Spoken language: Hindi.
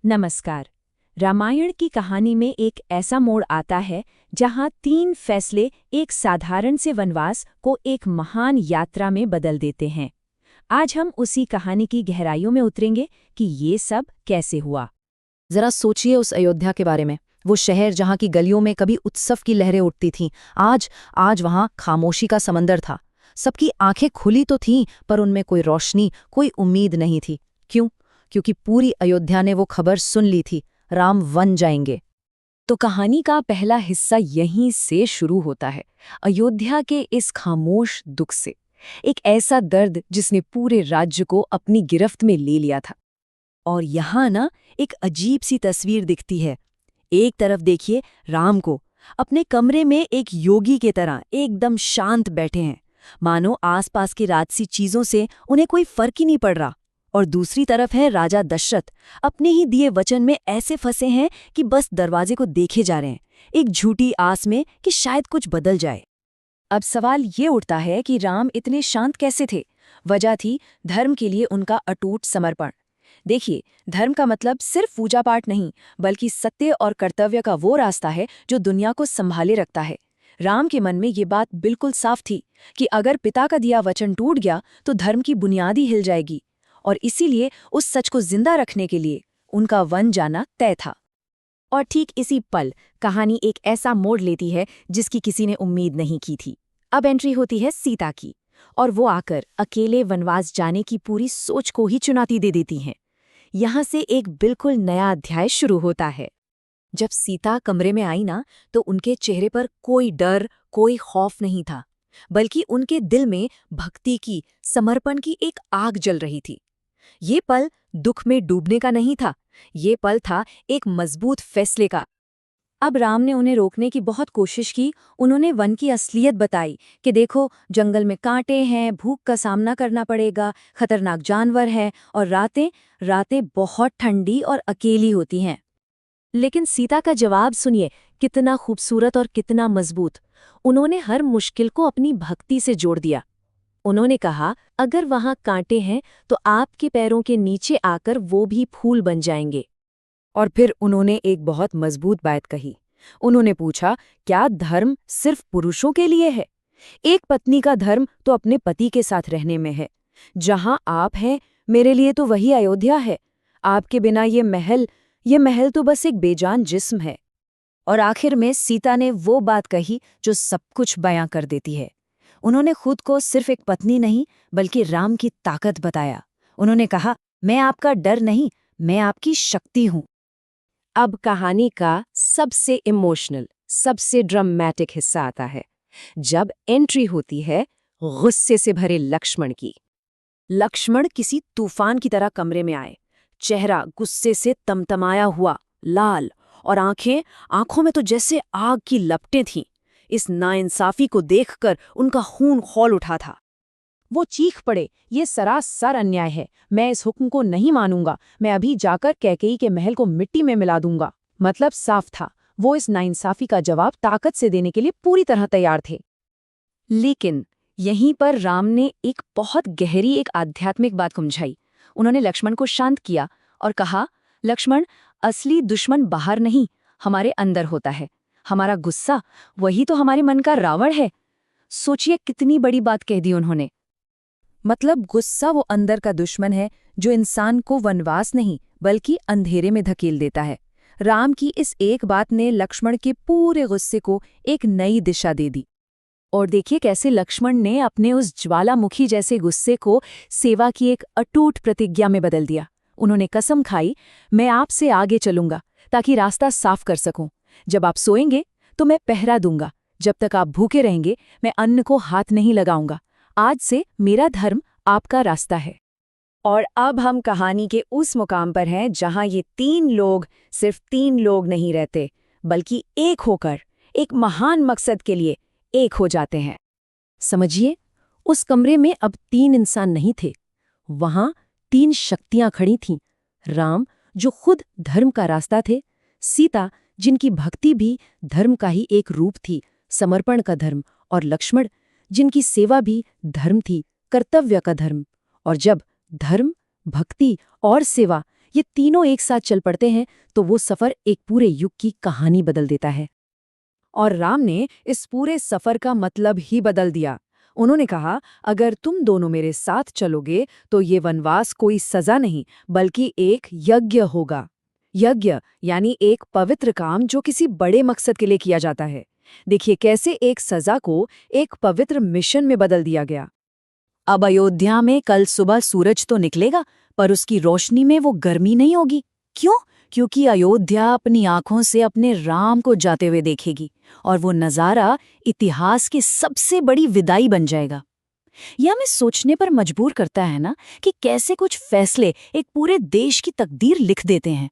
नमस्कार। रामायण की कहानी में एक ऐसा मोड़ आता है जहां 3 फैसले एक साधारण से वनवास को एक महान यात्रा में बदल देते हैं। आज हम उसी कहानी की गहराइयों में उतरेंगे कि ये सब कैसे हुआ। जरा सोचिए उस अयोध्या के बारे में। वो शहर जहाँ की गलियों में कभी उत्सव की लहरें उठती थीं, आज वहाँ खामोशी का समंदर था। सबकी आंखें खुली तो थीं, पर उनमें कोई रोशनी, कोई उम्मीद नहीं थी। क्यों? क्योंकि पूरी अयोध्या ने वो खबर सुन ली थी, राम वन जाएंगे। तो कहानी का पहला हिस्सा यहीं से शुरू होता है, अयोध्या के इस खामोश दुख से। एक ऐसा दर्द जिसने पूरे राज्य को अपनी गिरफ्त में ले लिया था। और यहाँ ना एक अजीब सी तस्वीर दिखती है। एक तरफ देखिए राम को, अपने कमरे में एक योगी के तरह एकदम शांत बैठे हैं, मानो आसपास की राजसी चीजों से उन्हें कोई फर्क ही नहीं पड़ रहा। और दूसरी तरफ है राजा दशरथ, अपने ही दिए वचन में ऐसे फंसे हैं कि बस दरवाजे को देखे जा रहे हैं, एक झूठी आस में कि शायद कुछ बदल जाए। अब सवाल ये उठता है कि राम इतने शांत कैसे थे? वजह थी धर्म के लिए उनका अटूट समर्पण। देखिए, धर्म का मतलब सिर्फ पूजा पाठ नहीं, बल्कि सत्य और कर्तव्य का वो रास्ता है जो दुनिया को संभाले रखता है। राम के मन में ये बात बिल्कुल साफ थी कि अगर पिता का दिया वचन टूट गया तो धर्म की बुनियाद ही हिल जाएगी, और इसीलिए उस सच को जिंदा रखने के लिए उनका वन जाना तय था। और ठीक इसी पल कहानी एक ऐसा मोड़ लेती है जिसकी किसी ने उम्मीद नहीं की थी। अब एंट्री होती है सीता की, और वो आकर अकेले वनवास जाने की पूरी सोच को ही चुनौती दे देती हैं। यहाँ से एक बिल्कुल नया अध्याय शुरू होता है। जब सीता कमरे में आई ना, तो उनके चेहरे पर कोई डर, कोई खौफ नहीं था, बल्कि उनके दिल में भक्ति की, समर्पण की एक आग जल रही थी। ये पल दुख में डूबने का नहीं था, ये पल था एक मजबूत फैसले का। अब राम ने उन्हें रोकने की बहुत कोशिश की। उन्होंने वन की असलियत बताई कि देखो, जंगल में कांटे हैं, भूख का सामना करना पड़ेगा, खतरनाक जानवर हैं, और रातें रातें बहुत ठंडी और अकेली होती हैं। लेकिन सीता का जवाब सुनिए, कितना खूबसूरत और कितना मजबूत। उन्होंने हर मुश्किल को अपनी भक्ति से जोड़ दिया। उन्होंने कहा, अगर वहां कांटे हैं तो आपके पैरों के नीचे आकर वो भी फूल बन जाएंगे। और फिर उन्होंने एक बहुत मजबूत बात कही। उन्होंने पूछा, क्या धर्म सिर्फ पुरुषों के लिए है? एक पत्नी का धर्म तो अपने पति के साथ रहने में है। जहां आप हैं, मेरे लिए तो वही अयोध्या है। आपके बिना ये महल तो बस एक बेजान जिस्म है। और आखिर में सीता ने वो बात कही जो सब कुछ बयां कर देती है। उन्होंने खुद को सिर्फ एक पत्नी नहीं, बल्कि राम की ताकत बताया। उन्होंने कहा, मैं आपका डर नहीं, मैं आपकी शक्ति हूं। अब कहानी का सबसे इमोशनल, सबसे ड्रामेटिक हिस्सा आता है, जब एंट्री होती है गुस्से से भरे लक्ष्मण की। लक्ष्मण किसी तूफान की तरह कमरे में आए, चेहरा गुस्से से तमतमाया हुआ, लाल, और आंखों में तो जैसे आग की लपटें थीं। इस नाइंसाफी को देखकर उनका खून खौल उठा था। वो चीख पड़े, ये सरासर अन्याय है, मैं इस हुक्म को नहीं मानूंगा, मैं अभी जाकर कैकेयी के महल को मिट्टी में मिला दूंगा। मतलब साफ था, वो इस नाइंसाफी का जवाब ताकत से देने के लिए पूरी तरह तैयार थे। लेकिन यहीं पर राम ने एक बहुत गहरी, एक आध्यात्मिक बात समझाई। उन्होंने लक्ष्मण को शांत किया और कहा, लक्ष्मण, असली दुश्मन बाहर नहीं, हमारे अंदर होता है। हमारा गुस्सा, वही तो हमारे मन का रावण है। सोचिए, कितनी बड़ी बात कह दी उन्होंने। मतलब गुस्सा वो अंदर का दुश्मन है जो इंसान को वनवास नहीं, बल्कि अंधेरे में धकेल देता है। राम की इस एक बात ने लक्ष्मण के पूरे गुस्से को एक नई दिशा दे दी। और देखिए कैसे लक्ष्मण ने अपने उस ज्वालामुखी जैसे गुस्से को सेवा की एक अटूट प्रतिज्ञा में बदल दिया। उन्होंने कसम खाई, मैं आपसे आगे चलूंगा ताकि रास्ता साफ कर सकूं। जब आप सोएंगे तो मैं पहरा दूंगा, जब तक आप भूखे रहेंगे मैं अन्न को हाथ नहीं लगाऊंगा। आज से मेरा धर्म आपका रास्ता है। और अब हम कहानी के उस मुकाम पर हैं जहां ये 3 लोग सिर्फ 3 लोग नहीं रहते, बल्कि एक होकर एक महान मकसद के लिए एक हो जाते हैं। समझिए, उस कमरे में अब 3 इंसान नहीं थे, वहां 3 शक्तियां खड़ी थीं। राम, जो खुद धर्म का रास्ता थे, सीता, जिनकी भक्ति भी धर्म का ही एक रूप थी, समर्पण का धर्म, और लक्ष्मण, जिनकी सेवा भी धर्म थी, कर्तव्य का धर्म। और जब धर्म, भक्ति और सेवा ये तीनों एक साथ चल पड़ते हैं तो वो सफर एक पूरे युग की कहानी बदल देता है। और राम ने इस पूरे सफर का मतलब ही बदल दिया। उन्होंने कहा, अगर तुम दोनों मेरे साथ चलोगे तो ये वनवास कोई सजा नहीं बल्कि एक यज्ञ होगा। यज्ञ यानी एक पवित्र काम जो किसी बड़े मकसद के लिए किया जाता है। देखिए कैसे एक सजा को एक पवित्र मिशन में बदल दिया गया। अब अयोध्या में कल सुबह सूरज तो निकलेगा, पर उसकी रोशनी में वो गर्मी नहीं होगी। क्यों? क्योंकि अयोध्या अपनी आंखों से अपने राम को जाते हुए देखेगी और वो नज़ारा इतिहास की सबसे बड़ी विदाई बन जाएगा। यह हमें सोचने पर मजबूर करता है ना कि कैसे कुछ फैसले एक पूरे देश की तकदीर लिख देते हैं।